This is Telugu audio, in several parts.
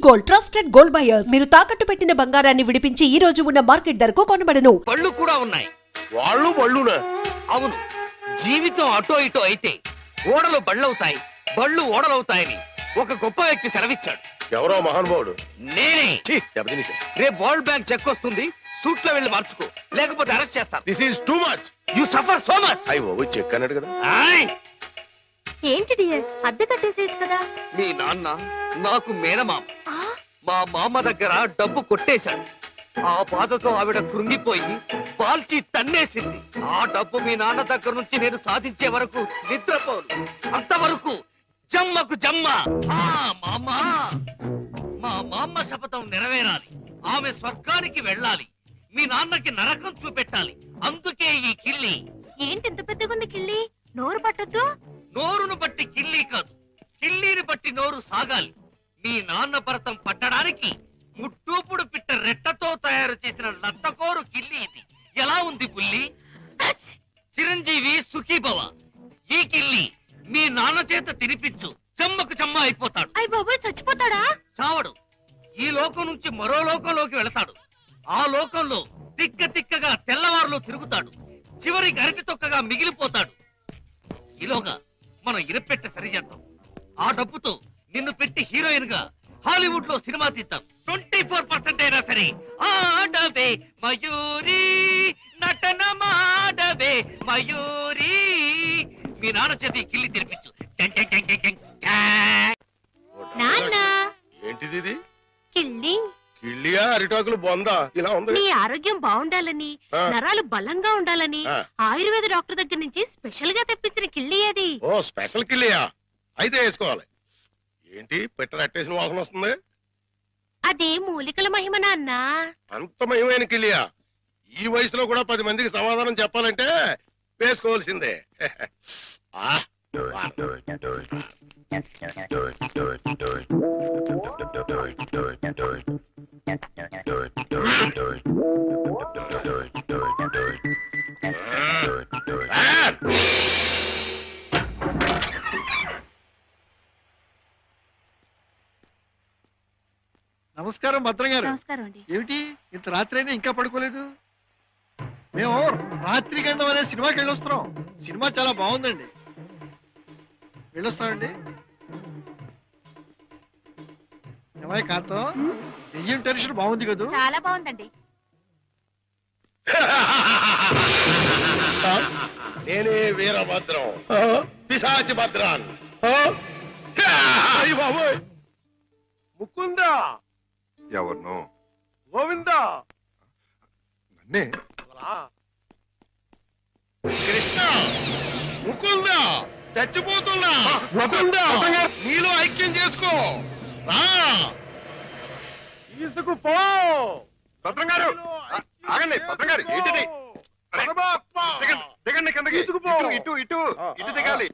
Gold, trusted gold buyers. మీరు తాకట్టు పెట్టిన బంగారాన్ని విడిపించి ఈ రోజు ఉన్న మార్కెట్ ధరకు కొనబడను. పళ్ళు కూడా ఉన్నాయి. బళ్ళునా? అవును, జీవితం అటో ఇటో అయితే ఓడలు బళ్ళవుతాయి, బళ్ళు ఓడలవుతాయని ఒక గొప్ప వ్యక్తి సెలవిచ్చాడు. ఎవరో మహానుభావుడు. నేనే. దెబ్బతినేశా. రేపు వరల్డ్ బ్యాంక్ చెక్ వస్తుంది, సూట్ లో వెళ్ళి మార్చుకో, లేకపోతే అరెస్ట్ చేస్తాను. This is too much. You suffer so much. అయ్యో చెక్ అన్నాడు కదా. ఏంటి డియర్, అద్దె కట్టేసేయచ్చు కదా. మీ నాన్న నాకు మేనమామ. మా మామ దగ్గర డబ్బు కొట్టేశాడు. ఆ బాధతో ఆవిడ కృంగిపోయి పాల్చి తన్నేసింది. ఆ డబ్బు మీ నాన్న దగ్గర నుంచి నేను సాధించే వరకు నిద్రపోను. అంతవరకు జమ్మకు జమ్మ. మా మామ శపథం నెరవేరాలి. ఆమె స్వర్గానికి వెళ్ళాలి. మీ నాన్నకి నరకం చూపెట్టాలి. అందుకే ఈ కిల్లి. ఏంటి ఇంత పెద్దగుంది కిల్లి? నోరు పట్టద్దు. నోరును బట్టి కిల్లి కాదు, కిల్లీని బట్టి నోరు సాగాలి. మీ నాన్న భరతం పట్టడానికి ముట్టూపుడు పిట్ట రెట్టతో తయారు చేసిన లత్తకోరు కిల్లి ఇది. ఎలా ఉంది పుల్లి? చిరంజీవి సుఖీభవ. ఈ కిల్లి మీ నాన్న చేత తినిపించు, చెమ్మకు చెమ్మ అయిపోతాడు. అయ్య బాబోయ్, చచ్చిపోతాడా? చావడు. ఈ లోకం నుంచి మరో లోకంలోకి వెళతాడు. ఆ లోకంలో తిక్క తిక్కగా తెల్లవారులో తిరుగుతాడు. చివరి గరిటి తొక్కగా మిగిలిపోతాడు. ఈలోగా మనం ఇరపెట్ట సరిచేద్దాం. ఆ డబ్బుతో నిన్ను పెట్టి హీరోయిన్ గా హాలీవుడ్ లో సినిమా తీద్దాం. 24% అయినా సరే ఆడవే మయూరి, నటన మాడవే మయూరి. మీ నాన్న చేతి కిల్లి తినిపించు. నాన్న, ఏంటిది ఇది? కిల్లి. కిళ్ళియా అరిటాకులు బొందా ఇలా ఉంది? నీ ఆరోగ్యం బాగుండాలని, నరాలు బలంగా ఉండాలని ఆయుర్వేద డాక్టర్ దగ్గర నుంచి స్పెషల్ గా తెప్పించిన కిల్లి అది. ఓ స్పెషల్ కిళ్ళియా? అయితే వేసుకోవాలి. ఏంటి పెట్ట అట్టేసిన వాసన వస్తుంది? అదే మూలికల మహిమ నాన్న. అంత మహిమైన కిళ్ళియా? ఈ వయసులో కూడా 10 మందికి సమాధానం చెప్పాలంటే వేసుకోవాల్సిందే. నమస్కారం భద్రం గారు. నమస్కారం అండి. ఏమిటి ఇంత రాత్రి అయినా ఇంకా పడుకోలేదు? మేము రాత్రి గండం అనే సినిమాకి వెళ్ళొస్తున్నాం. సినిమా చాలా బాగుందండి. వెళ్ళొస్తామండి. ఏమై కాంతం, దెయ్యం టెన్షన్ బాగుంది కదా? చాలా బాగుందండి. నేనే వీరభద్రం, పిశాచి భద్రాన్. ముకుందా, ఎవరినో గోవిందా, నన్నే. కృష్ణ, ముకుందా, చచ్చిపోతున్నా. ముకుందా, నీలో ఐక్యం చేసుకో. రా, తీసుకుపో. భద్రం గారు ఆగండి. భద్రం గారు ఏంటిది? దిగండి కిందకి. తీసుకుపో. ఇటు ఇటు ఇటు దిగాలి.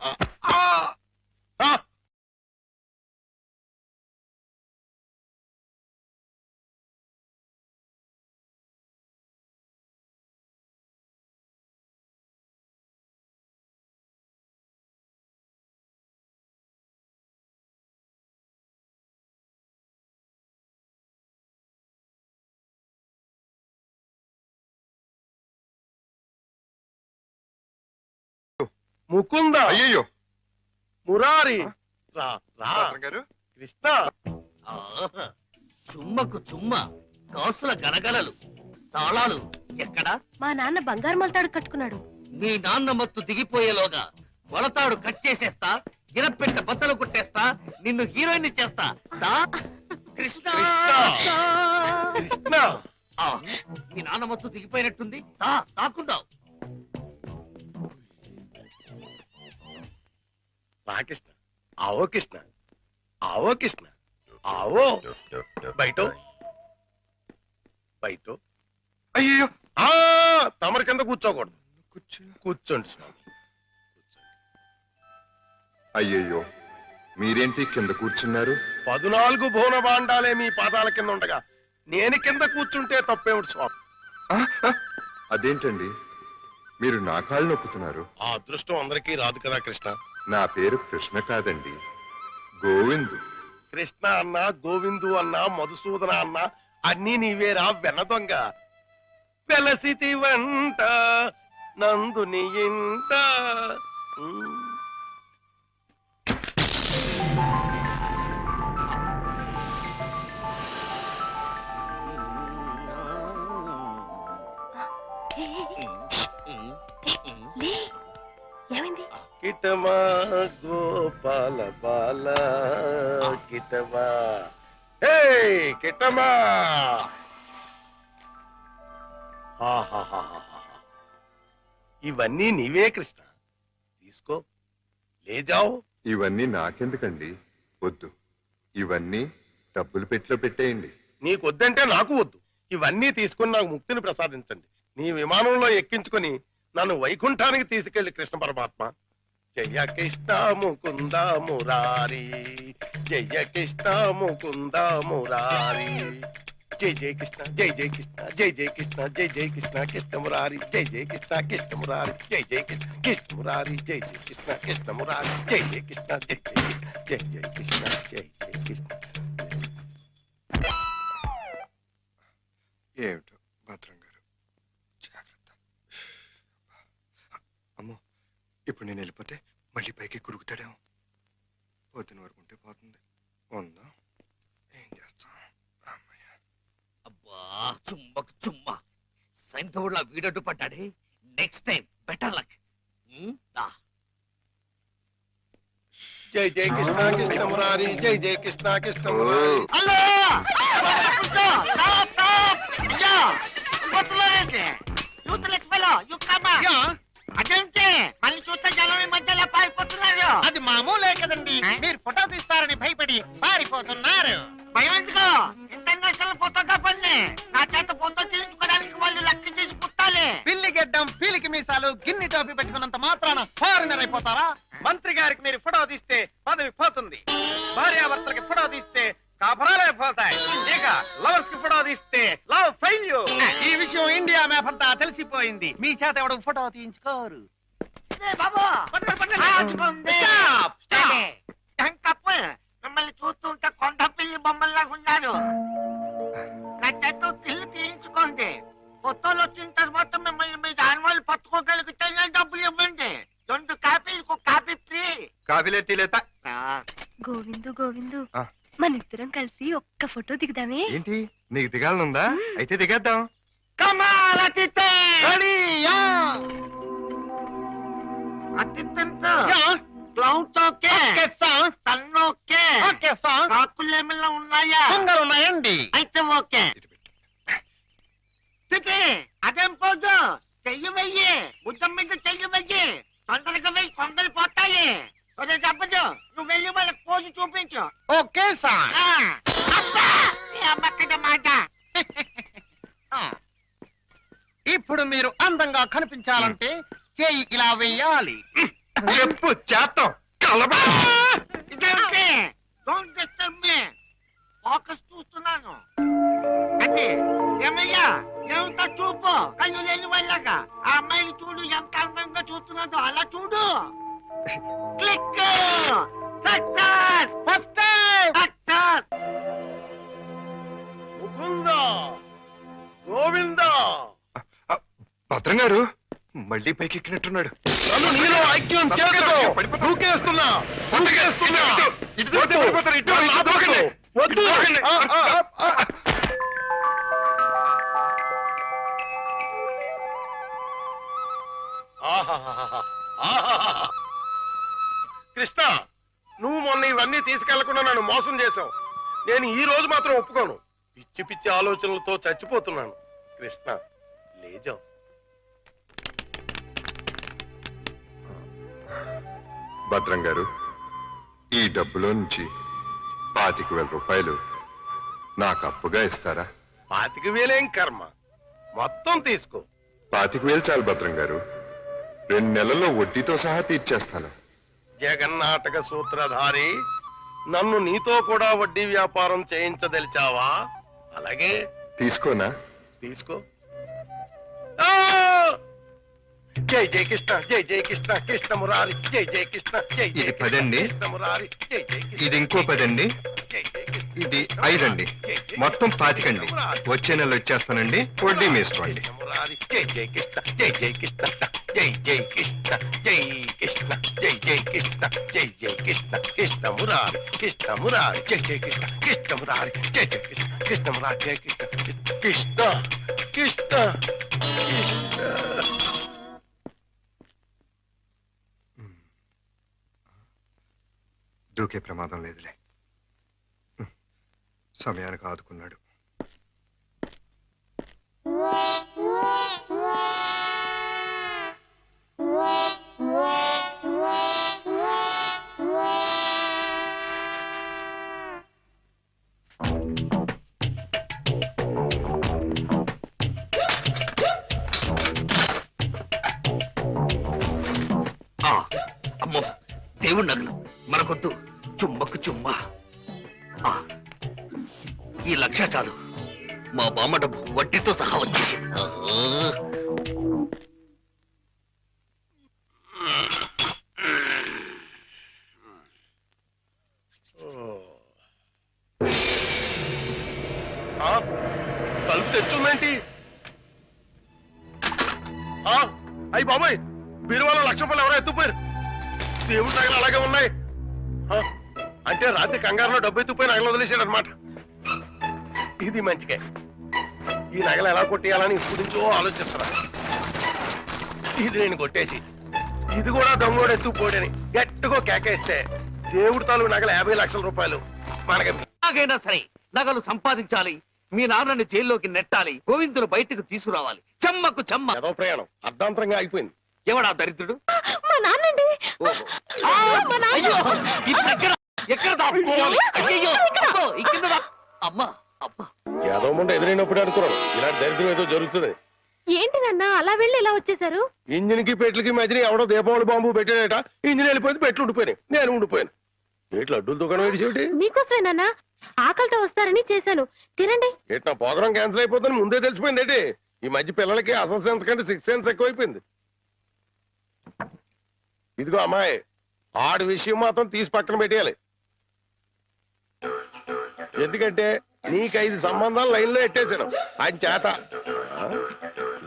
ముకుందా, అయ్యయ్యో మురారి, రా రా. భద్రం గారు, కృష్ణ, చుమ్మకు చుమ్మ, కాసుల గలగలలు, తాళాలు ఎక్కడా? మా నాన్న బంగారు మొలతాడు కట్టుకున్నాడు. మీ నాన్న మత్తు దిగిపోయేలోగా మొలతాడు కట్ చేసేస్తా, గిరపెట్ట బద్దలు కొట్టేస్తా, నిన్ను హీరోయిన్ చేస్తా. దా కృష్ణ. కృష్ణ. ఆ, మీ నాన్న మత్తు దిగిపోయినట్టుంది. దా తాకుందాం. రా కృష్ణ, ఆవో కృష్ణ, ఆవో కృష్ణ, ఆవో. బయట బయట. అయ్యో తమరి కింద కూర్చోకూడదు. కూర్చోండి స్వామి. అయ్యయ్యో, మీరేంటి కింద కూర్చున్నారు? 14 భువన భాండాలే మీ పాదాల కింద ఉండగా నేను కింద కూర్చుంటే తప్పేమిటి స్వామి? అదేంటండి, మీరు నా కాళ్ళు నొక్కుతున్నారు? ఆ అదృష్టం అందరికీ రాదు కదా కృష్ణ. నా పేరు కృష్ణ కాదండి, గోవిందు. కృష్ణ అన్న, గోవిందు అన్న, మధుసూదన అన్న అన్నీ నీవేరా వెన్న దొంగ. వెలసితి వంట నందుని ఇంట. ఏమైంది? కిటమా గోపాల బాల కిటమా. హే కిటమా. ఇవన్నీ నీవే కృష్ణ, తీసుకో, లేజావు. ఇవన్నీ నాకెందుకండి? వద్దు, ఇవన్నీ డబ్బులు పెట్టిలో పెట్టేయండి. నీకొద్దంటే నాకు వద్దు. ఇవన్నీ తీసుకుని నాకు ముక్తిని ప్రసాదించండి. నీ విమానంలో ఎక్కించుకుని నన్ను వైకుంఠానికి తీసుకెళ్లి కృష్ణ పరమాత్మ. జయ కృష్ణ ముకుంద మురారి, జయ కృష్ణ ముకుంద మురారి. జై జయ కృష్ణ, జై జయ కృష్ణ, జై జయ కృష్ణ, జై జయ కృష్ణ కృష్ణ మురారి, జై జయ కృష్ణ కృష్ణ మురారి, జై జయ కృష్ణ కృష్ణ మురారి, జై జయ కృష్ణ కృష్ణ మురారి, జై జయ కృష్ణ, జై జయ కృష్ణ, జై జయ కృష్ణ, జై జయ కృష్ణ. ఏమిటో భద్రం గారు, జాగ్రత్త. అమ్మో, ఇప్పుడు నేను వెళ్ళిపోతే మళ్ళీ పైకి కురుగుతాడేమో. పొద్దున వరకు ఉంటే పోతుంది. ఉందా, ఏం చేస్తాం? అమ్మయ్య. అబ్బా చుమ్మకు చుమ్మ, సైంధవుడిలా వీడడ్డు పడ్డాడే. Next time better luck. జై జయ కృష్ణ కృష్ణ మురారి, జై జయ కృష్ణ కృష్ణ మురారి. హలో అదేంటి మళ్ళీ చూస్తే జనం ఈ మధ్యలో పారిపోతున్నారు? అది మామూలే కదండి. మీరు ఫోటో తీస్తారని భయపడి పారిపోతున్నారు. భయం ఎందుకు? ఇంటర్నేషనల్ ఫోటోగ్రాఫర్ని నా చేత ఫోటో తీయించుకోవడానికి వాళ్ళు లెక్క చేసి పుట్టాలి. పిల్లి గెడ్డం, పీలికి మీసాలు, గిన్ని టోపీ పెట్టుకున్నంత మాత్రాన ఫారినర్ అయిపోతారా? మంత్రి గారికి మీరు ఫోటో తీస్తే పదవి పోతుంది. భార్యాభర్తలకి ఫోటో తీస్తే కాపురాలే పోతాయి. ఇక లవర్స్ కి ఫోటో తీస్తే లవ్ ఫెయిల్యూర్. ఈ విషయం ఇండియా మ్యాప్ అంతా తెలిసిపోయింది. మీ చేత ఎవడం ఫోటో తీయించుకోరు. బాబు మిమ్మల్ని చూస్తుంటే కొండ పిల్లి బొమ్మల్లాగా ఉన్నారు. నా చేత తిల్లు తీయించుకోండి. ఫోటోలు వచ్చిన తర్వాత మిమ్మల్ని మీ దానివాళ్ళు పట్టుకోగలిగితే డబ్బులు ఇవ్వండి. 2 కాపీలకు కాపీ ఫ్రీ. కాఫీలే టీలేత. గోవిందు గోవిందు, మన ఇద్దరం కలిసి ఒక్క ఫోటో దిగుదామే? ఏంటి, నీకు దిగాలనుందా? అయితే దిగేద్దాం. క్లౌడ్స్ ఓకే, సన్ ఓకే, కాకులు ఏమైనా ఉన్నాయా? ఉన్నాయండి. అయితే ఓకే. అదేం పోదు, చెయ్యి వెయ్యి, బుద్ధం మీద చెయ్యి వెయ్యి. తొందరగా వెయ్యి, కొందరు పోతాయి. చెప్పదు, నువ్వు వెళ్ళి వాళ్ళకి పోసి చూపించు. Okay sir. మాట ఇప్పుడు మీరు అందంగా కనిపించాలంటే చేయి ఇలా వెయ్యాలి. చెప్పు చేస్తాం. కలబా. ఇదేంటి? Don't disturb me. ఫోకస్ చూస్తున్నాను. అంటే ఏమయ్యా, ఏమిటా చూపు? కళ్ళు లేని వాళ్ళగా ఆ అమ్మాయిని చూడు, ఎంత అందంగా చూస్తున్నాదో అలా చూడు. Click. Success. First success. Mukunda, Govinda. భద్రం గారు మళ్ళీ పైకి ఎక్కినట్టున్నాడు. నన్ను నీలో ఐక్యం చేయదు. దూకేస్తున్నా, దూకేస్తున్నా. వద్దు. కృష్ణ, నువ్వు మొన్న ఇవన్నీ తీసుకెళ్లకుండా నన్ను మోసం చేశావు. నేను ఈ రోజు మాత్రం ఒప్పుకోను. పిచ్చి పిచ్చి ఆలోచనలతో చచ్చిపోతున్నాను. కృష్ణ, లేజావు. భద్రం గారు, ఈ డబ్బులో నుంచి 25,000 రూపాయలు నాకు అప్పుగా ఇస్తారా? 25,000 కర్మ, మొత్తం తీసుకో. 25,000 చాలు భద్రం గారు. 2 నెలల్లో వడ్డీతో సహా తీర్చేస్తాను. జగన్నాటక సూత్రధారి, నన్ను నీతో కూడా వడ్డీ వ్యాపారం చేయించదలిచావా? అలాగే తీసుకోనా? తీసుకో. జై జై కృష్ణ జై జై కృష్ణ కృష్ణ మురారి జై జై కృష్ణ జై జై ఇది 10 అండి. కృష్ణ మురారి జై జై కృష్ణ ఇది ఇంకో 10 అండి. జై జై కృష్ణ ఇది 5 అండి. మొత్తం 25 అండి. వచ్చే నెల వచ్చేస్తానండి. వడ్డీ మీ ఇష్టం అండి. మురారి జై జై కృష్ణ జై జై కృష్ణ జై జై కృష్ణ జై కృష్ణ జై జై కృష్ణ జై జై కృష్ణ కృష్ణ మురారి జై జై కృష్ణ కృష్ణ మురారి జై జై కృష్ణ కృష్ణ మురారి జై కృష్ణ కృష్ణ కృష్ణ కృష్ణ. దూకే ప్రమాదం లేదులే. సమయానికి ఆదుకున్నాడు. అమ్మో దేవుడి నగలు మనకొద్దు. చుమ్మకు చుమ్మ. ఈ 1,00,000 చాలు. మా బామ్మ డబ్బు వడ్డీతో సహా వచ్చేసి. తలుపు తెచ్చుందేంటి? అయ్యి బాబాయ్, బీరువాలో 1,00,000 రూపాయలు ఎవరో ఎత్తుపోయారు. దేవుడి నగలు అలాగే ఉన్నాయి. అంటే రాత్రి కంగారులో డబ్బు ఎత్తుపోయి నగలు వదిలేశాడు అనమాట. ఇది మంచిగా. ఈ నగలు ఎలా కొట్టేయాలని ఇప్పుడు నుంచో ఆలోచిస్తున్నా. ఇది నేను కొట్టేసి ఇది కూడా దొంగోడు ఎత్తుకుపోడని గట్టిగా కేకేస్తే దేవుడి తాలూకు నగలు 50,00,000 రూపాయలు మనకి. ఎలాగైనా సరే నగలు సంపాదించాలి. మీ నాన్నని జైల్లోకి నెట్టాలి. గోవిందును బయటకు తీసుకురావాలి. చెమ్మకు చెమ్మ. ఏదో ప్రయాణం అర్ధాంతరంగా అయిపోయింది. ఎవడా దరిద్రుడు? మా నాన్నండి. అయ్యో, ఇప్పుడు ఎక్కడ దాక్కోవాలి? అయ్యయ్యో, అబ్బో, ఈ కింద అమ్మా అబ్బా. ఏదో ముందు ఎదురైనప్పుడు అనుకున్నాను ఇలాంటి దరిద్రం ఏదో జరుగుతుంది. ఏంటి నాన్న అలా వెళ్ళి ఇలా వచ్చేసారు? ఇంజిన్ కి పెట్లకి మధ్యన ఎవడో దీపావళి బాంబు పెట్టాడట. ఇంజిన్ వెళ్ళిపోయింది, పెట్లు ఉండిపోయినాయి. నేను ఉండిపోయాను. ఏట్లు అడ్డుల దుకాణం ఏడిచేటి? మీకోసమే నాన్న, ఆకలితో వస్తారని చేశాను. తినండి. ఏటి నా ప్రోగ్రాం క్యాన్సిల్ అయిపోతుందని ముందే తెలిసిపోయింది ఏంటి? ఈ మధ్య పిల్లలకి అసలు సెన్స్ కంటే 6th సెన్స్ ఎక్కువైపోయింది. ఇదిగో అమ్మాయి, ఆడి విషయం మాత్రం తీసి పక్కన పెట్టేయాలి. ఎందుకంటే నీకు 5 సంబంధాలు లైన్లో ఎట్టేశాను ఆయన చేత.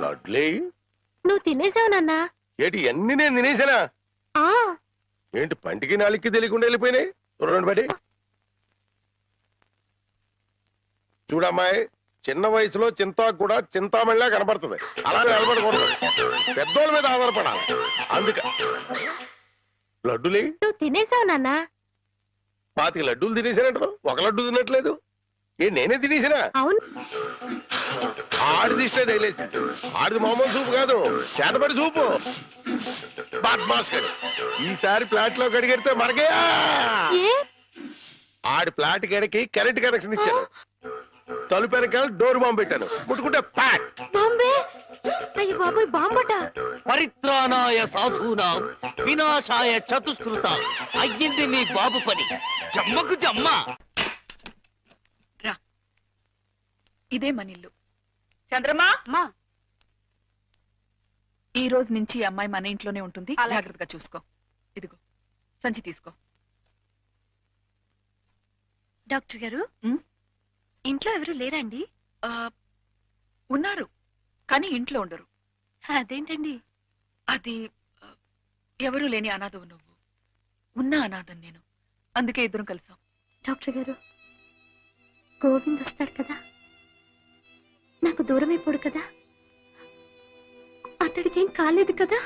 లడ్లీ, నువ్వు తినేసావు నాన్న. ఏటి అన్ని నేను తినేసానా? ఏంటి పంటికి నాలికి తెలియకుండా వెళ్ళిపోయినాయి? 2 బడి చూడమ్మాయి, చిన్న వయసులో చింతాకు కూడా చింతామణిలా కనపడుతుంది. అలా నిలబడకూడదు, పెద్దోళ్ళ మీద ఆధారపడాలి. అందుక లడ్డులే నువ్వు తినేసావు నాన్న. 25 లడ్డూలు తినేసానంటారు, 1 లడ్డు తినట్లేదు. నేనే తినేసినా? అవును. ఆడిది ఇష్టే తగిలేసి. ఆడిది మామూలు సూపు కాదు, చేతబడి సూపు. బాద్మాష్ గడి ఈసారి ఫ్లాట్ లో కడిగెడితే మనకే. ఆడి ఫ్లాట్ గడికి కరెంట్ కనెక్షన్ ఇచ్చాను. తలుపు వెనకాల డోర్ బాంబు పెట్టాను. ముట్టుకుంటే ప్యాట్. బాంబే. అయ్యో బాబోయ్, బాంబట. పరిత్రాణాయ సాధూనాం వినాశాయ చతుష్కృత. అయ్యింది మీ బాబు పని. జమ్మకు జమ్మ. ఇదే మనిల్లు. చంద్రమా, ఈ రోజు నుంచి ఈ అమ్మాయి మన ఇంట్లోనే ఉంటుంది. జాగ్రత్తగా చూసుకో. ఇదిగో సంచి తీసుకో. డాక్టర్ గారు, ఇంట్లో ఎవరు లేరండి? ఉన్నారు, కానీ ఇంట్లో ఉండరు. అదేంటండి? అది ఎవరూ లేని అనాథవు నువ్వు. ఉన్న అనాథం నేను. అందుకే ఇద్దరం కలిసాం. డాక్టర్ గారు, గోవింద్ వస్తాడు కదా, నాకు దూరం అయిపోడు కదా, అతడికి ఏం కాలేదు కదా?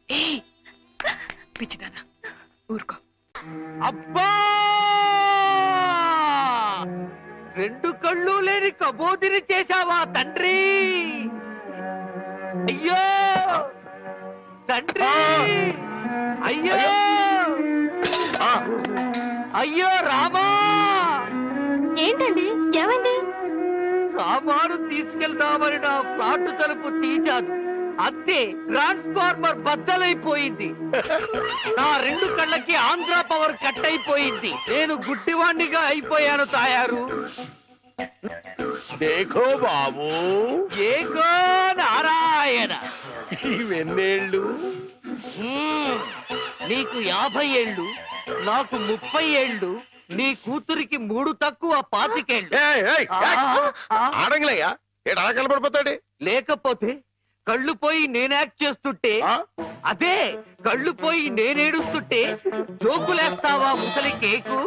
ఏ పిచ్చిదానా, ఊరుకో. అబ్బా, 2 కళ్ళు లేని కబోదిని చేశావా తండ్రి? అయ్యో తండ్రి, అయ్యో అయ్యో రామా. ఏంటండి, ఏమైంది? సామాను తీసుకెళ్దామని నా ఫ్లాట్ తలుపు తీశాను. అంతే, ట్రాన్స్ఫార్మర్ బద్దలైపోయింది. నా 2 కళ్ళకి ఆంధ్ర పవర్ కట్ అయిపోయింది. నేను గుడ్డివాణ్ణిగా అయిపోయాను తాయారు. దేఖో బాబు, ఏకో నారాయణ. ఇవెన్నేళ్ళు? నీకు 50 ఏళ్ళు, నాకు 30 ఏళ్ళు, నీ కూతురికి 3 తక్కువ 25 ఏళ్ళు. ఆడంగిలయ్యా, ఏడు అలా కనపడిపోతాడు. లేకపోతే కళ్ళు పోయి నేను యాక్ట్ చేస్తుంటే, అదే కళ్ళు పోయి నేనేడుస్తుంటే జోకులేస్తావా ముసలి కేకు?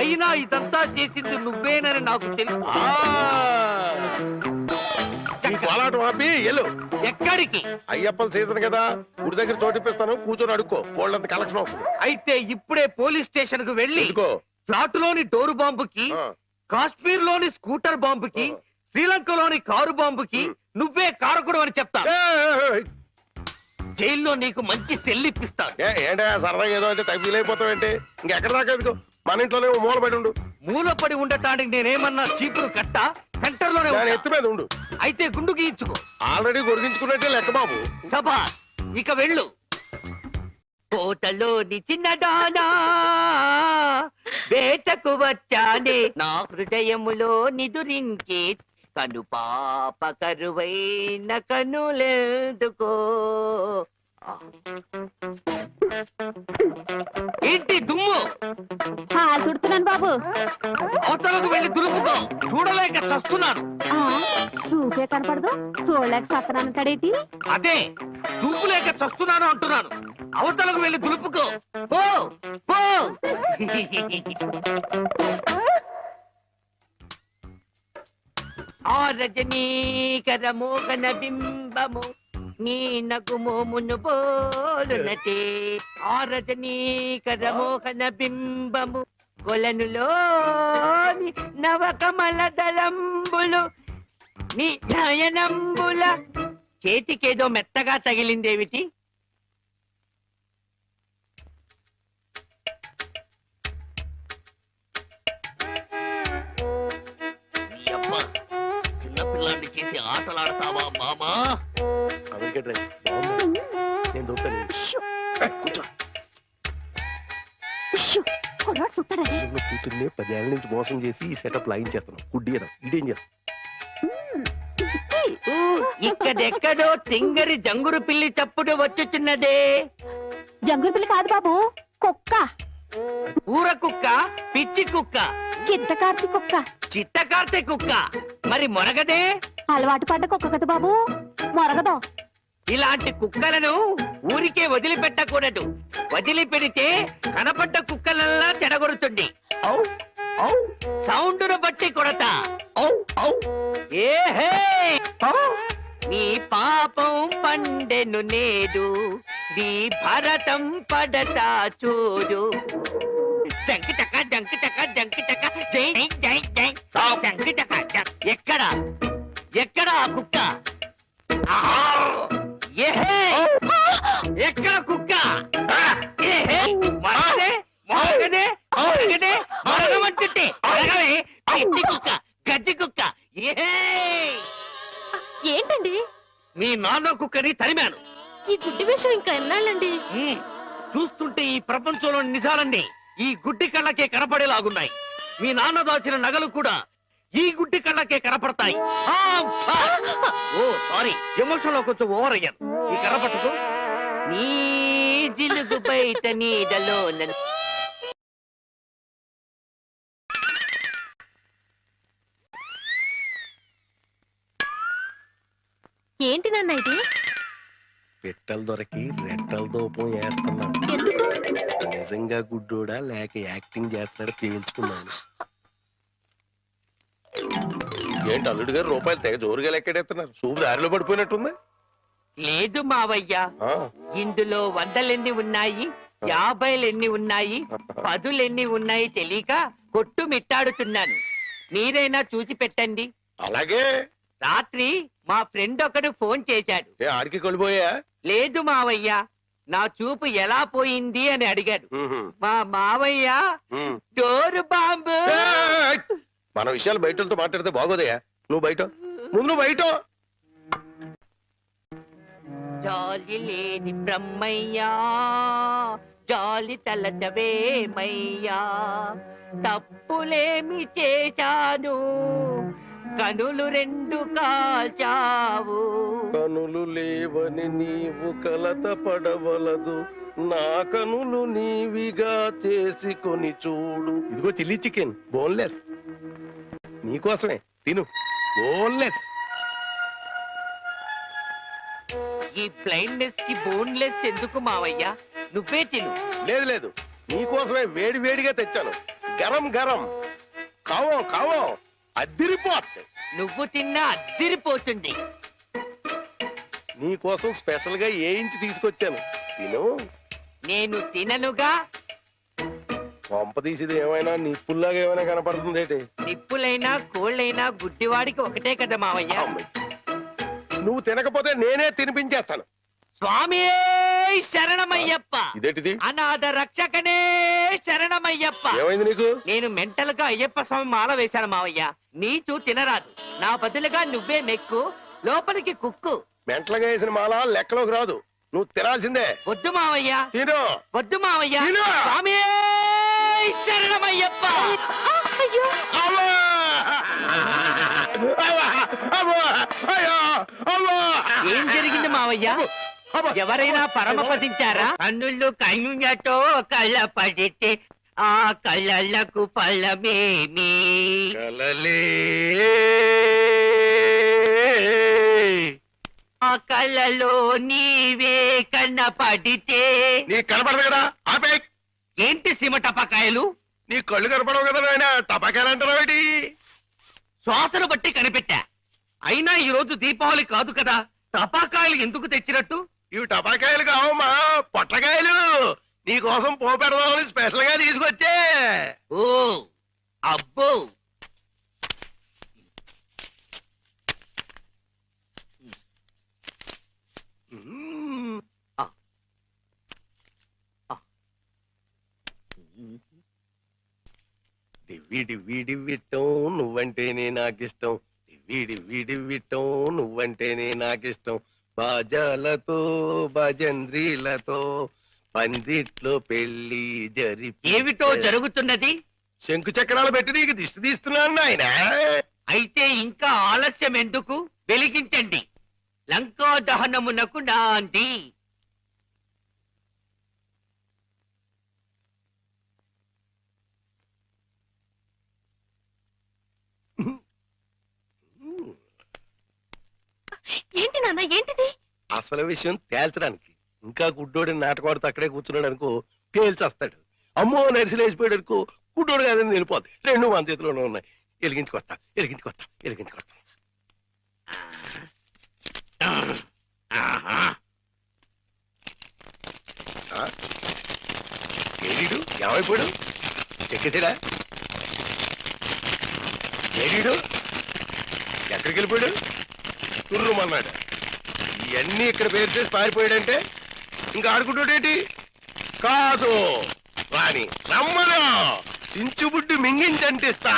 అయినా ఇదంతా చేసింది నువ్వేనని నాకు తెలుసు. కోలాటం ఆపి ఎల్లు. ఎక్కడికి? అయ్యప్పల సీజన్ కదా, గుడి దగ్గర చోటిప్పిస్తాను, కూర్చొని అడుక్కో, వాళ్ళంత కలెక్షన్ అవుతుంది. అయితే ఇప్పుడే పోలీస్ స్టేషన్ కు వెళ్ళి ఫ్లాట్ లోని డోరు బాంబుకి, కాశ్మీర్ లోని స్కూటర్ బాంబుకి, శ్రీలంకలోని కారు బాంబుకి నువ్వే కారకుడు అని చెప్తా. జైల్లో నీకు మంచి సెల్లిప్పిస్తాను. ఏంటా సరదాగా ఏదో అంటే తగ్గి అయిపోతావేంటి? ఇంకెక్కడ దాకా ఎందుకు, మన ఇంట్లోనే మూలపడి ఉండు. మూలపడి ఉండటానికి నేనేమన్నా చీపురు కట్ట? సెంటర్ లోనే ఎత్తు మీద ఉండు. అయితే గుండు గీయించుకో. ఆల్రెడీ గొరిగించుకున్నట్టే లెక్క బాబు. సభా, ఇక వెళ్ళు. కోటలోని చిన్నదానా వేటకు వచ్చానే, నా హృదయములో నిదురించే కను పాప కరువైన కనులెందుకో. ఏంటి దుమ్ము? చుడుతున్నాను బాబు. అవతలకు వెళ్ళి దులుపుకో, చూడలేక చస్తున్నాను. చూపే కనపడదు, చూడలేక సత్తనాను కడేటి. అదే చూపులేక చస్తున్నాను అంటున్నాను. అవతలకు వెళ్ళి దులుపుకో, పో పో. ఆ రజనీకర మోగన బింబము నీ నగుమోమును పోలునటే. ఆ రజనీకర మోహన బింబము కొలనులోని నవకమల దళంబులు నీ నయనంబుల. చేతికేదో మెత్తగా తగిలిందేమిటి? చిన్నపిల్లాన్ని చేసి ఆటలాడతావా మామా? నేను దొరుకుతాను. కూర్చో. కూతుర్ని 10 ఏళ్ళ నుంచి మోసం చేసి ఈ సెటప్ లాగించేస్తున్నాం. గుడ్డి ఇదేం చేస్తాం? ఇక్కడెక్కడో తింగరి జంగురు పిల్లి చప్పుడు వచ్చుచున్నదే. జంగురు పిల్లి కాదు బాబు, కుక్క. ఊర కుక్క, పిచ్చి కుక్క, చిత్తకార్తి కుక్క. చిత్తకార్తె కుక్క. మరి మొరగదే? అలవాటు పడ్డ కుక్క కదా బాబు, మొరగదు. ఇలాంటి కుక్కలను ఊరికే వదిలిపెట్టకూడదు. వదిలిపెడితే కనపడ్డ కుక్కలల్లా చెడగొడుతుంది. సౌండును బట్టి కొడతా. ఏహే, నీ పాపం పండెను నేడు, నీ భరతం పడతా చూడు. జంకి చక్క జంకి చక్క జంకి చక్క జై జై జై జంకి చక్క. ఎక్కడ ఎక్కడ ఆ కుక్క? ఏహే, ఎక్కడ కుక్క? ఏహే, మరగదే మరగదే మరగదే మరగమంటుంటే మరగవే. గడ్డి కుక్క, గడ్డి కుక్క. ఏహే, ఏంటండి? మీ నాన్న కుక్కని తరిమాను. ఈ గుడ్డి విషయం ఇంకా ఎన్నాళ్ళండి? చూస్తుంటే ఈ ప్రపంచంలోని నిజాలన్నీ ఈ గుడ్డి కళ్ళకే కనపడేలాగున్నాయి. మీ నాన్న దాచిన నగలు కూడా ఈ గుడ్డి కళ్ళకే కనపడతాయి. ఓ సారీ, ఎమోషన్ లో కొంచెం ఓవర్ అయ్యాను. ఈ కనపడదు. నీ జిలుగు బయట నీడలో ఏంటి నాన్న ఇది? పెట్టలు దొరికి రెట్టల దూపం వేస్తున్నాను. ఎందుకు? నిజంగా గుడ్డోడా లేక యాక్టింగ్ చేస్తున్నాడు తేల్చుకున్నాను. ఏంటి అల్లుడు గారు రూపాయలు తెగ జోరుగా లెక్కెడేస్తున్నారు? సూపు దారిలో పడిపోయినట్టుంది. లేదు మావయ్య, ఇందులో 100 ఉన్నాయి, 50 ఉన్నాయి, 10 ఉన్నాయి తెలియక కొట్టు మిట్టాడుతున్నాను. మీరైనా చూసి పెట్టండి. అలాగే. రాత్రి మా ఫ్రెండ్ ఒకడు ఫోన్ చేశాడు. ఆడికి కొలిపోయా? లేదు మావయ్య, నా చూపు ఎలా పోయింది అని అడిగాడు. మా మావయ్య డోరు బాంబు. మన విషయాలు బయటతో మాట్లాడితే బాగోదయా. నువ్వు బయట, ముందు బయట. జాలి లేని బ్రహ్మయ్యా, జాలి తలచవేమయ్యా, తప్పులేమి చేశాను, కనులు రెండు కాల్చావు. కనులు లేవని నీవు కలత పడవలదు, నా కనులు నీవిగా చేసుకొని చూడు. ఇదిగో చిల్లీ చికెన్ బోన్లెస్, నీకోసమే తిను. బోన్లెస్. ఈ బ్లైండ్నెస్ కి బోన్లెస్ ఎందుకు మావయ్య? నువ్వే తిను. లేదు లేదు, నీకోసమే వేడి వేడిగా తెచ్చాను. గరం గరం. కావో కావో, అద్దిరిపోత్. నువ్వు తిన్నా అద్దిరిపోతుంది. నీకోసం స్పెషల్ గా ఏ ఇంచి తీసుకొచ్చాను, తిను. నేను తిననుగా. పంప తీసేది ఏమైనా నిప్పుల్లాగా ఏమైనా కనపడుతుంది ఏంటి? నిప్పులైనా కోళ్ళైనా గుడ్డివాడికి ఒకటే కదా మావయ్య. నువ్వు తినకపోతే నేనే తినిపించేస్తాను. స్వామి శరణమయ్యప్ప. ఇదేంటిది? అనాథ రక్షకనే శరణమయ్యప్ప. ఏమైంది నీకు? నేను మెంటల్ గా అయ్యప్ప స్వామి మాల వేశాను మావయ్య. నీచు తినరాదు, నా బదులుగా నువ్వే మెక్కు, లోపలికి కుక్కు. మెంటలుగా వేసిన మాల లెక్కలోకి రాదు, నువ్వు తినాల్సిందే. వద్దు మావయ్య, తిను. వద్దు మావయ్య. తిను. స్వామి శరణమయ్యప్ప. అయ్యో అమ్మా! అమ్మా! అమ్మా! అయ్యో! అమ్మా! ఏం జరిగింది మావయ్య? అమ్మా! ఎవరైనా పరమపదించారా? కన్నుళ్ళు కన్నులతో కళ్ళ పడితే ఆ కళ్ళకు ఫలమేమి? కలలే ఆ కళ్ళలో నీవే కన్న పడితే. నీ కనపడదు కదా, ఆపే. ఏంటి సీమ టపాకాయలు? నీ కళ్ళు కనపడవు కదా నాయన, టపాకాయలు అంటారావేటి? శ్వాసను బట్టి కనిపెట్టా. అయినా ఈ రోజు దీపావళి కాదు కదా, టపాకాయలు ఎందుకు తెచ్చినట్టు? ఇవి టపాకాయలు కావమ్మా, పొట్లకాయలు. నీ కోసం పోపెడదామని స్పెషల్ గా తీసుకొచ్చే. ఓ అబ్బో, డివ్వి డివ్వి డివ్విట్టం నువ్వంటేనే నాకిష్టం, డివ్వి డివ్వి డివ్విట్టం నువ్వంటేనే నాకిష్టం. బాజాలతో భజంద్రీలతో పందిట్లో పెళ్లి ఏమిటో జరుగుతున్నది? శంకు చక్రాలు పెట్టి నీకు దిష్టి తీస్తున్నాను నాయన. అయితే ఇంకా ఆలస్యం ఎందుకు? వెలిగించండి. లంకా దహనమునకు నాంది. ఏంటి నాన్న, ఏంటిది? అసలు విషయం తేల్చడానికి. ఇంకా గుడ్డోడి నాటకవాడితో అక్కడే కూర్చున్నాడు అనుకో, పేల్చేస్తాడు. అమ్మో నరిసిలేసిపోయాడు అనుకో, గుడ్డోడు కాదని వెళ్ళిపోద్ది. రెండు మన చేతిలోనే ఉన్నాయి. ఎలిగించుకొస్తా ఎలిగించుకొస్తా ఎలిగించుకొస్తా. ఏడీడు ఏమైపోయాడు? ఎక్కేసాడా? ఏడీడు ఎక్కడికి వెళ్ళిపోయాడు? తుర్రుమన్నాడు. ఇవన్నీ ఇక్కడ పేరు చేసి పారిపోయాడంటే ఇంకా ఆడుకుంటాడేంటి? కాదు రాని రమ్మను, చించుబుడ్డి మింగించంటిస్తా.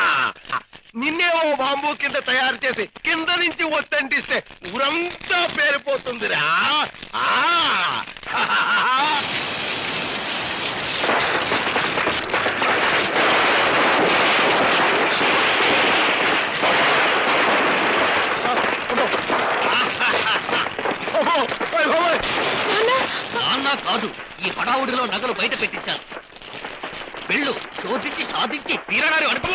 నిన్నేమో బాంబు కింద తయారు చేసి కింద నుంచి ఒత్తంటిస్తే ఊరంతా పేరిపోతుందిరా. నాన్న కాదు, ఈ హడావుడిలో నగలు బయట పెట్టించాను. వెళ్ళు, శోధించి సాధించి తీరడారి అనుకో.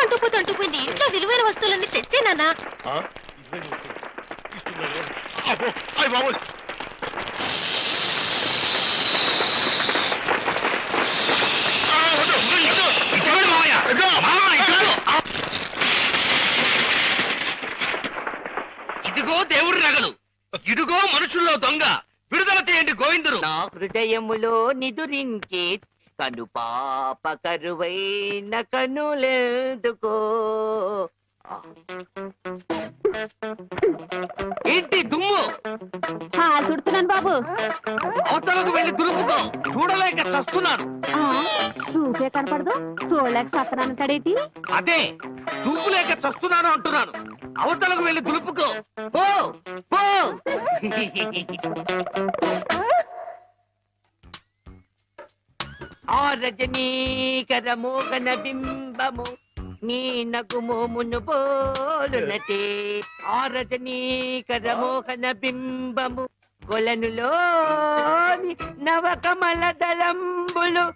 అంటుపోతే అంటుపోయింది. ఇంట్లో విలువైన వస్తువులన్నీ తెచ్చే నాన్న. ఇదిగో దేవుడి నగలు, ఇదిగో మనుషుల్లో దొంగ. విడుదల చేయండి గోవిందుడు. నా హృదయములో నిదురించే కను పాప కరువైన కనులెందుకో. ఏంటి దుమ్ము? చుడుతున్నాను బాబు. అవతలకు వెళ్ళి దులుపుకో, చూడలేక చస్తున్నాను. చూపే కనపడదు, చూడలేక సత్తనాన్ని కడేటి. అదే చూపు లేక చస్తున్నాను అంటున్నాను. అవతలకు వెళ్ళి దులుపుకో. పో పో. ఆ రజనీకర మోగన బింబము నీ నగుమోమును పోలునటే ఆ రజనీకర మోహన బింబము కొలనులోని నవకమల దళంబులు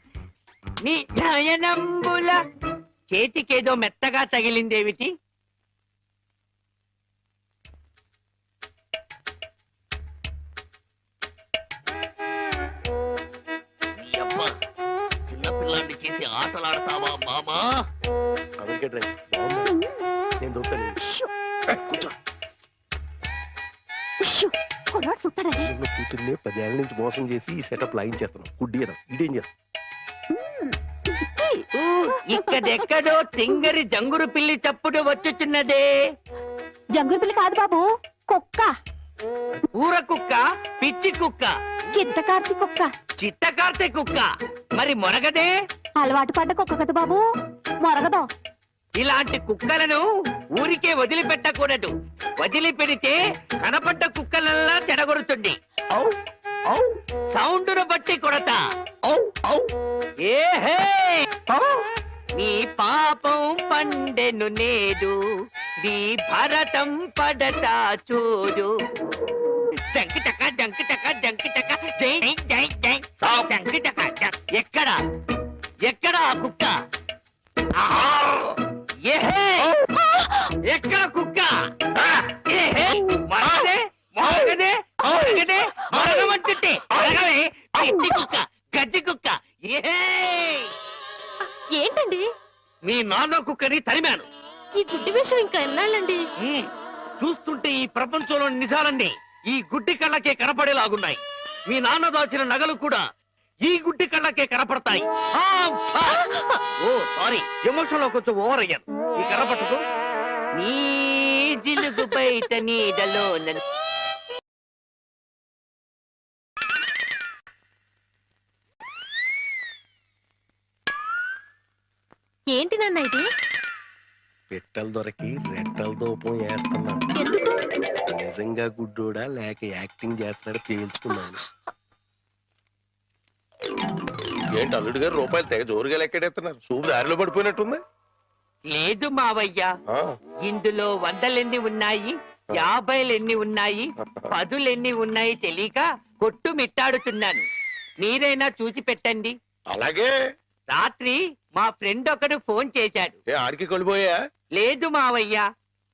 నీ నయనంబుల చేతికేదో మెత్తగా తగిలిందేమిటి? చిన్నపిల్లాన్ని చేసి ఆటలాడతావా మామా? నేను దొరుకుతాను. కూర్చో. నిన్ను కూతుర్ని 10 ఏళ్ల నుంచి మోసం చేసి ఈ సెటప్ లాగించేస్తున్నాం. గుడ్డి కదా ఇదేం చేస్తాం? ఇక్కడెక్కడో తింగరి జంగురు పిల్లి చప్పుడు వచ్చుచున్నదే. జంగుల పిల్ల కాదు బాబు, కుక్క. ఊర కుక్క, పిచ్చి కుక్క, చిత్తకార్తి కుక్క. చిత్తకార్తె కుక్క. మరి మొరగదే? అలవాటు పడ్డ కుక్క కదా బాబు, మొరగదు. ఇలాంటి కుక్కలను ఊరికే వదిలిపెట్టకూడదు. వదిలిపెడితే కనపడ్డ కుక్కలల్లా చెడగొడుతుంది. సౌండును బట్టి కొడతా. ఏహే నీ పాపం పండెను నేడు, నీ భరతం పడతా చూడు. జంకి చక్క జంకి చక్క జంకి చక్క జై జై జై జంకి చక్క. ఎక్కడ ఎక్కడ ఆ కుక్క? ఏహే ఎక్కడ కుక్క? ఏహే మరగదే మరగదే మరగదే మరగమంటుంటే మరగవే గడ్డి కుక్క గడ్డి కుక్క. ఏహే ఏంటండి మీ నాన్న కుక్కని తరిమాను. ఈ గుడ్డి విషయం ఇంకా ఎన్నాళ్ళండి? చూస్తుంటే ఈ ప్రపంచంలోని నిజాలన్నీ ఈ గుడ్డి కళ్ళకే కనపడేలాగున్నాయి. మీ నాన్న దాచిన నగలు కూడా ఈ గుడ్డి కళ్ళకే కనపడతాయి. ఓ సారీ, ఎమోషన్ లో కొంచెం ఓవర్ అయ్యాను. ఈ కనపడదు. నీ జిలుగు బయట నీడలో ఏంటి నాన్న ఇది? పెట్టలు దొరికి రెట్టల దూపం వేస్తున్నా. ఎందుకు? నిజంగా గుడ్డోడా లేక యాక్టింగ్ చేస్తున్నాడు తేల్చుకున్నాను. ఏంటి అల్లుడు గారు రూపాయలు తెగ జోరుగా లెక్కెడేస్తున్నారు? సూపు దారిలో పడిపోయినట్టుంది. లేదు మావయ్య, ఇందులో 100 ఉన్నాయి, 50 ఉన్నాయి, 10 ఉన్నాయి తెలియక కొట్టు మిట్టాడుతున్నాను. మీరైనా చూసి పెట్టండి. అలాగే. రాత్రి మా ఫ్రెండ్ ఒకడు ఫోన్ చేశాడు. ఆడికి కొలిపోయా? లేదు మావయ్య,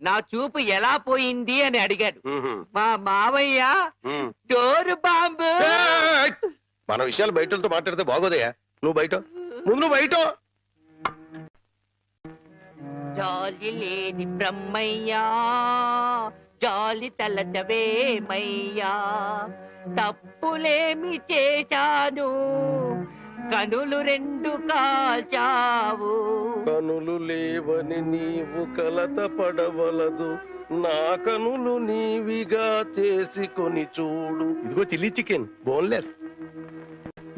నా చూపు ఎలా పోయింది అని అడిగాడు. మా మావయ్య డోరు బాంబు. మన విషయాలు బయటతో మాట్లాడితే బాగోదయా. నువ్వు బయట ముందు బయట. జాలి లేని బ్రహ్మయ్యా, జాలి తలచవేమయ్యా, తప్పులేమి చేశాను, కనులు 2 కాల్చావు. కనులు లేవని నీవు కలత పడవలదు, నా కనులు నీవిగా చేసుకొని చూడు. ఇదిగో చిల్లీ చికెన్ బోన్లెస్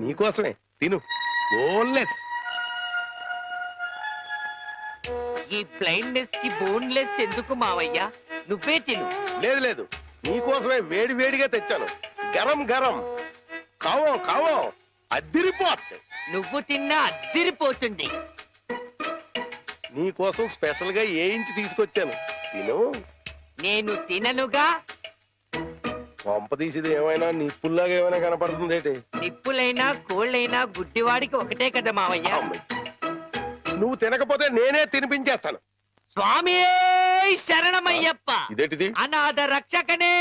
నీకోసమే, తిను. బోన్లెస్. ఈ బ్లైండ్నెస్ కి బోన్లెస్ ఎందుకు మావయ్య? నువ్వే తిను. లేదు లేదు, నీకోసమే వేడి వేడిగా తెచ్చాను. గరం గరం. కావో కావో అద్దిరిపోత్. నువ్వు తిన్నా అద్దిరిపోతుంది. నీకోసం స్పెషల్ గా ఏ ఇంచి తీసుకొచ్చాను, తిను. నేను తిననుగా. పంప తీసేది ఏమైనా నిప్పుల్లాగా ఏమైనా కనపడుతుంది ఏంటి? నిప్పులైనా కోళ్ళైనా గుడ్డివాడికి ఒకటే కదా మావయ్య. నువ్వు తినకపోతే నేనే తినిపించేస్తాను. స్వామి శరణమయ్యప్ప. ఇదేంటిది? అనాథ రక్షకనే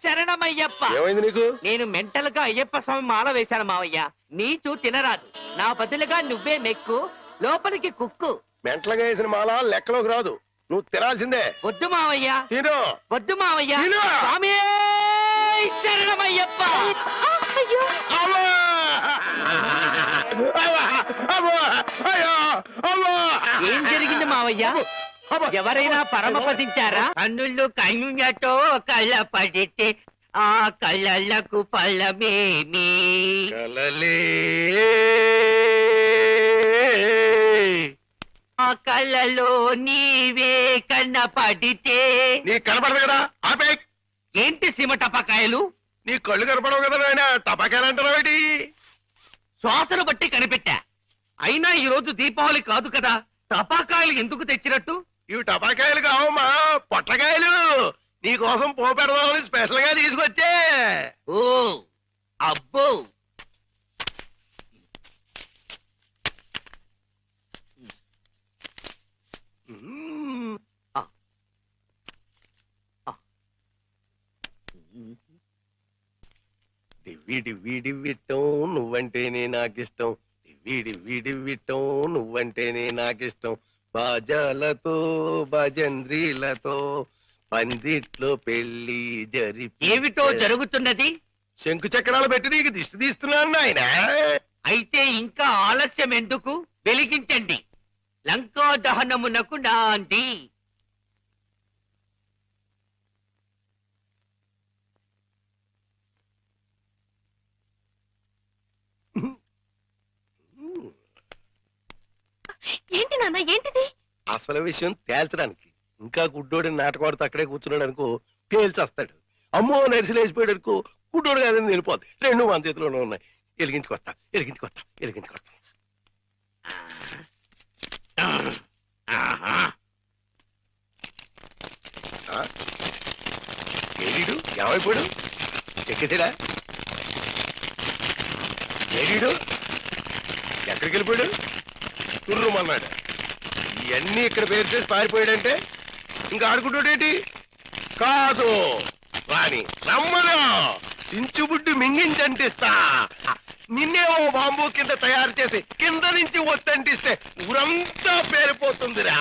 శరణమయ్యప్ప. ఏమైంది నీకు? నేను మెంటల్ గా అయ్యప్ప స్వామి మాల వేశాను మావయ్య. నీచు తినరాదు, నా బదులుగా నువ్వే మెక్కు, లోపలికి కుక్కు. మెంటలుగా వేసిన మాల లెక్కలోకి రాదు, నువ్వు తినాల్సిందే. వద్దు మావయ్య, తిను. వద్దు మావయ్య. తిను. స్వామి శరణమయ్యప్ప. ఏం జరిగింది మావయ్య? ఎవరైనా పరమపదించారా? కన్నుళ్ళు కన్నులతో కళ్ళ పడితే ఆ కళ్ళకు ఫలమేమి? కలలే ఆ కళ్ళలో నీవే కన్న పడితే. నీ కనపడదు కదా, ఆపే. ఏంటి సీమ టపాకాయలు? నీ కళ్ళు కనపడవు కదా నాయన, టపాకాయలు అంటారా? శ్వాసను బట్టి కనిపెట్టా. అయినా ఈ రోజు దీపావళి కాదు కదా, టపాకాయలు ఎందుకు తెచ్చినట్టు? ఇవి టపాకాయలు కావమ్మా, పొట్లకాయలు. నీకోసం పోపెడదామని స్పెషల్ గా తీసుకొచ్చే. ఓ అబ్బో, డివ్విటం నువ్వంటేనే నాకిష్టం, డివ్విటం నువ్వంటేనే నాకిష్టం. బాజాలతో భజంద్రీలతో పందిట్లో పెళ్లి ఏమిటో జరుగుతున్నది? శంకు చక్రాలు పెట్టి నీకు దిష్టి తీస్తున్నాను నాయన. అయితే ఇంకా ఆలస్యం ఎందుకు? వెలిగించండి. లంకా దహనమునకు నాంది. ఏంటి నాన్న, ఏంటిది? అసలు విషయం తేల్చడానికి. ఇంకా గుడ్డోడి నాటకవాడితో అక్కడే కూర్చున్నాడు అనుకో, పేల్చేస్తాడు. అమ్మో నరిసిలేసిపోయాడు అనుకో, గుడ్డోడు కాదని వెళ్ళిపోద్ది. రెండు మన చేతిలోనే ఉన్నాయి. ఎలిగించుకొస్తా. ఏడీడు ఏమైపోయాడు? ఎక్కేసాడా? ఏడీడు ఎక్కడికి వెళ్ళిపోయాడు? తుర్రుమన్నాడు. ఇవన్నీ ఇక్కడ పేరు చేసి పారిపోయాడంటే ఇంకా ఆడుకుంటాడేంటి? కాదు రాణి, రమ్మను. చించుబుడ్డి మింగించంటిస్తా. నిన్నేమో బాంబు కింద తయారు చేసి కింద నుంచి ఒత్తంటిస్తే ఊరంతా పేరిపోతుందిరా.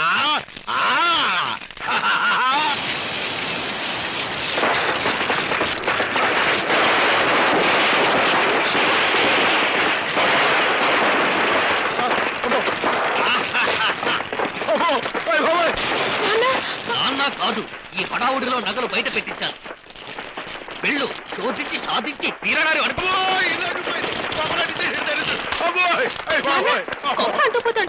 నాన్న కాదు, ఈ హడావుడిలో నగలు బయట పెట్టించాలి. వెళ్ళు, శోధించి సాధించి తీరడారి అంటుపోతాడు